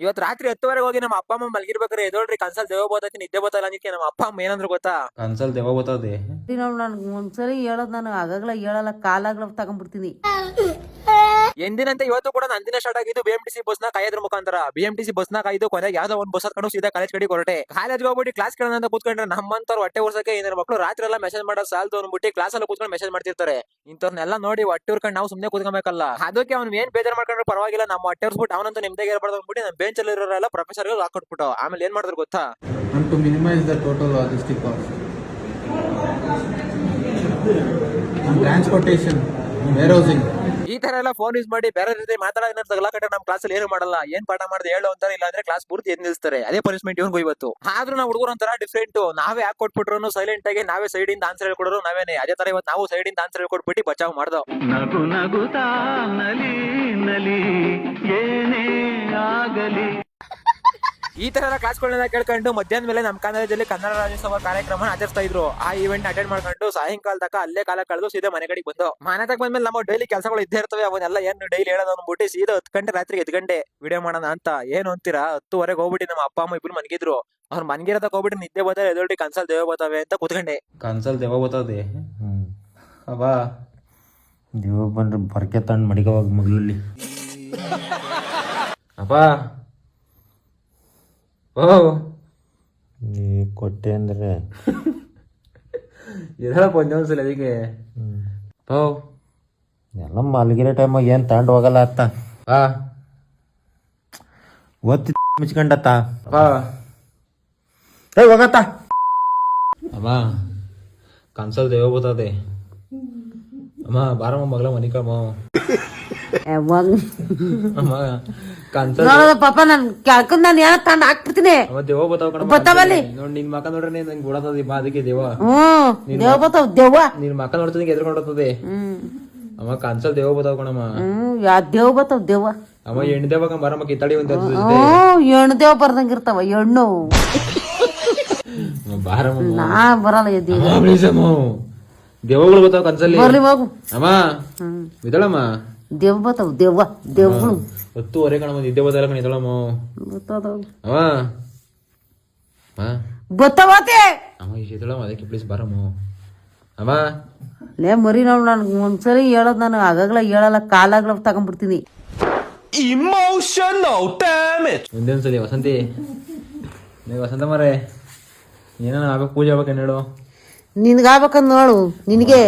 ಇವತ್ ರಾತ್ರಿ 10:30 ಹೋಗಿ ನಮ್ಮ ಅಪ್ಪ ಅಮ್ಮ ಮಲ್ಗಿರ್ಬೇಕಾರೆ ಎದೋಳ್ರಿ ಕನ್ಸಲ್ ದೇವ ಬೋದಕ್ಕೆ ನಿದ್ದೆ ಬತ್ತಲ್ಲ ಅನ್ನಕ್ಕೆ ನಮ್ಮ ಅಪ್ಪ ಅಮ್ಮ ಏನಂದ್ರು ಗೊತ್ತಾ? ಕನ್ಸಲ್ ದೆವ್ವ ಬರ್ತದೆ. ನನ್ಗೆ ಒಂದ್ಸರಿ ಹೇಳೋದ್ ನಾನು ಆಗಾಗ್ಲ ಹೇಳಲ್ಲ, ಕಾಲಾಗ್ಲ ತಗೊಂಡ್ಬಿಡ್ತೀನಿ. ಎಂದಿನಂತೆ ಇವತ್ತು ಕೂಡ ನಂದಿನ ಸ್ಟಾರ್ಟ್ ಆಗಿದ್ದು BMTC ಬಸ್ ನ ಕಾಯೋದ್ರ ಮುಖಾಂತರ. BMTC ಬಸ್ ನ ಕಾಯ್ದು ಕೊನೆಗೆ ಯಾವ್ದೋ ಒಂದ್ ಬಸ್ ಹತ್ಕೊಂಡು ಸೀದಾ ಕಾಲೇಜ್ ಕಡೆ ಹೊರಟೆ. ಕಾಲೇಜ್ ಹೋಗ್ಬಿಟ್ಟು ಕ್ಲಾಸ್ ಕೇಳೋಣ ಅಂತ ಕೂತ್ಕೊಂಡ್ರೆ ನಮ್ಮಂತವ್ರು ಹೊಟ್ಟೆ ಉರ್ಸಕ್ಕೆ ಏನಾರ ಮಕ್ಕಳು ರಾತ್ರಿ ಎಲ್ಲ ಮೆಸೇಜ್ ಮಾಡೋ ಸಾಲ್ದು ಅಂದ್ಬಿಟ್ಟು ಕ್ಲಾಸ್ ಅಲ್ಲಿ ಕೂತ್ಕೊಂಡು ಮೆಸೇಜ್ ಮಾಡ್ತಿರ್ತಾರೆ. ಇಂಥವ್ರನ್ನೆಲ್ಲ ನೋಡಿ ಹೊಟ್ಟೆ ಉರ್ಕೊಂಡು ನಾವು ಸುಮ್ಮನೆ ಕೂತ್ಕೊಬೇಕಲ್ಲ. ಅದಕ್ಕೆ ಅವ್ನು ಏನ್ ಬೇಜಾರ್ ಮಾಡ್ಕೊಂಡ್ರೆ ಪರವಾಗಿಲ್ಲ, ನಮ್ಮ ಹೊಟ್ಟೆ ಉರ್ಸ್ಬಿಟ್ಟು ಅವನಂತೂ ನಿಮ್ದೇ ಇರಬಾರ್ದು ಅಂದ್ಬಿಟ್ಟು ನಮ್ಮ ಬೆಂಚ್ ಅಲ್ಲಿ ಇರೋರೆಲ್ಲ ಪ್ರೊಫೆಸರ್ ಹಾಕೊಟ್ಬಿಟ್ಟು ಆಮೇಲೆ ಏನ್ ಮಾಡಿದ್ರು ಗೊತ್ತಾ? And to minimize the total logistic cost. And transportation, warehousing. ಈ ತರ ಎಲ್ಲ ಫೋನ್ ಯೂಸ್ ಮಾಡಿ ಬೇರೆ ರೀತಿ ಮಾತಾಡೋದ್ರ ತಗಲಾಕಟ್ಟೆ ನಮ್ಮ ಕ್ಲಾಸಲ್ಲಿ ಏನು ಮಾಡಲ್ಲ. ಏನ್ ಪಾಠ ಮಾಡಿದೆ ಹೇಳು ಅಂತಾರೆ, ಇಲ್ಲ ಅಂದ್ರೆ ಕ್ಲಾಸ್ ಪೂರ್ತಿ ಎದ್ದು ನಿಲ್ಸ್ತಾರೆ. ಅದೇ ಪನಿಷ್ಮೆಂಟ್ ಇವನ್ಗೂ ಇವತ್ತು. ಆದ್ರೂ ನಾವು ಹುಡುಗರು ಒಂಥರ ಡಿಫ್ರೆಂಟ್. ನಾವೇ ಹಾಕಿ ಕೊಟ್ಬಿಟ್ರು ಸೈಲೆಂಟ್ ಆಗಿ ನಾವೇ ಸೈಡ್ ಇಂದ ಆನ್ಸರ್ ಹೇಳ್ಕೊಡೋರು ನಾವೇನೆ. ಅದೇ ತರ ಇವತ್ತು ನಾವು ಸೈಡ್ ಇಂದ ಆನ್ಸರ್ ಹೇಳ್ಕೊಟ್ಬಿಟ್ಟು ಬಚಾವ್ ಮಾಡ್ದೋ. ನಗು ನಗುತ್ತಾ ನಲಿ ನಲಿ ಏನೇ ಆಗಲಿ. ಈ ತರ ಎಲ್ಲ ಕ್ಲಾಸ್ಗಳನ್ನ ಕೇಳ್ಕೊಂಡು ಮಧ್ಯಾಹ್ನ ಮೇಲೆ ನಮ್ಮ ಕಾಲೇಜಲ್ಲಿ ಕನ್ನಡ ರಾಜ್ಯೋತ್ಸವ ಕಾರ್ಯಕ್ರಮ ಆಚರಿಸ್ತಾ ಇದ್ರು. ಆ ಇವೆಂಟ್ ಅಟೆಂಡ್ ಮಾಡ್ಕೊಂಡು ಸಾಯಂಕಾಲ ತನಕ ಅಲ್ಲೇ ಕಾಲ ಕಳೆದು ಸೀದಾ ಮನೆ ಕಡೆಗೆ ಬಂದು ಮನೆ ತಗ ಬಂದ್ಮೇಲೆ ನಮ್ಮ ಡೈಲಿ ಕೆಲಸಗಳು ಇದ್ದೇ ಇರ್ತವೆ. ಅವನ್ನೆಲ್ಲ ಏನು ಡೈಲಿ ಹೇಳೋದು ಅಂದ್ಬಿಟ್ಟು ಸೀದಾ 10 ಗಂಟೆ ರಾತ್ರಿಗೆ 10 ಗಂಟೆ ವಿಡಿಯೋ ಮಾಡೋಣ ಅಂತ. ಏನು ಅಂತೀರಾ, 10:30 ಹೋಗ್ಬಿಟ್ಟು ನಮ್ಮ ಅಪ್ಪ ಅಮ್ಮ ಇಬ್ರು ಮನ್ಗಿದ್ರು. ಅವ್ರು ಮನ್ಗಿರೋದಕ್ಕೆ ಹೋಗ್ಬಿಟ್ಟು ನಿದ್ದೆ ಬರ್ತದೆ ಎದೊಳ್ಳಿ ಕನ್ಸಲ್ ದೇವ ಬರ್ತವೆ ಅಂತ ಕೂತ್ಕೊಂಡೆ. ಕನ್ಸಲ್ ದೆವ್ವ ಬರ್ತದೆ. ಅಬ್ಬ ದೆವ್ವ ಬಂದ್ರೆ ಬರ್ಕೆ ತಂಡ್ ಮಡಿಕವಾಗ ಮಗ್ಲಲ್ಲಿ. ಅಪ್ಪ ಓ ನೀ ಕೊಟ್ಟೆ ಅಂದ್ರೆ ಇದೆಲ್ಲಪ್ಪ ಒಂದೊಂದ್ಸಲ ಅದಕ್ಕೆ ಓ ಎಲ್ಲ ಮಲಗಿರೋ ಟೈಮಾಗ ಏನು ತಗೊಂಡು ಹೋಗಲ್ಲ ಅತ್ತ. ಒತ್ತಿ ಮುಚ್ಕೊಂಡತ್ತ ಏ ಹೋಗತ್ತ. ಅಮ್ಮ ಕನ್ಸಲ್ ದೇವ ಬರ್ತದೆ. ಅಮ್ಮ ಬಾರಮ್ಮ ಮಗಳ ಮನಿಕಮ್ಮ. ಅಮ್ಮ ಕನ್ಸಲ್ ಪಾಪ ನನ್ ಕೆಳ್ಕೊಂಡ್ ನಾನು ಏನೋ ತಂಡ್ ಹಾಕ್ಬಿಡ್ತೀನಿ. ದೇವ ಬತ್ತಾವ ಬತ್ತಾವಲ್ಲಿ ನೋಡಿ ನಿನ್ ಮಕ್ಕ ನೋಡ್ರೆ ನಂಗೆ ಗುಡತದೆ ಬಾ ಅದಕ್ಕೆ ದೇವ. ದೇವ ಬತ್ತಾವ ದೇವ. ನಿನ್ ಮಕ್ಕ ನೋಡ್ತದೆ ಎದ್ರಕೊಂಡೋಗ್ತದೆ. ಅಮ್ಮ ಕನ್ಸಲ್ ದೇವ ಬತ್ತಾವ ಕಣಮ್ಮ. ಯಾ ದೇವ ಬತ್ತಾವ ದೇವ. ಅಮ್ಮ ಎಣ್ಣೆ ದೇವ ಬರಮ್ಮ ಕಿತ್ತಾಡಿ ಒಂದ್ ಹೆಣ್ಣು ದೇವ ಬರ್ದಂಗ ಇರ್ತಾವ ಹೆಣ್ಣು. ಬಾರಮ್ಮ ನಾ ಬರಲ್ಲ ಎದ್ದಿ ದೇವಗಳು ಬತ್ತಾವ ಕನ್ಸಲ್ಲಿ. ಬರ್ಲಿ ಹೋಗು. ಅಮ್ಮ ಇದ್ದಾಳಮ್ಮ ದೇವ್ ಬತ್ತಾವ ದೇವ ದೇವ್ಗಳು. 10:30 ಕಣಮ್ಮ ನಿದ್ದೆ ಬದಲ ಕಣ ಇದ್ದಾಳಮ್ಮ. ಅಮ್ಮ ಬತ್ತಾವತೆ ಅಮ್ಮ ಇದ್ದಾಳಮ್ಮ ಅದಕ್ಕೆ ಪ್ಲೀಸ್ ಬಾರಮ್ಮ. ಅಮ್ಮ ಲೇ ಮರಿ ನೋಡ್ ನನ್ಗೆ ಒಂದ್ಸರಿ ಹೇಳೋದ್ ನಾನು ಆಗಾಗ್ಲ ಹೇಳಲ್ಲ, ಕಾಲಾಗ್ಲ ತಗೊಂಡ್ಬಿಡ್ತೀನಿ. ಒಂದೇನ್ಸಲಿ ವಸಂತಿ ವಸಂತ ಮಾರೇ ಏನ ಆಗ್ಬೇಕು ಪೂಜೆ ಆಗ್ಬೇಕೇನು ಹೇಳು. ನಿನ್ಗಾಗ್ಬೇಕಂದ್ ನೋಡು ನಿನಗೆ.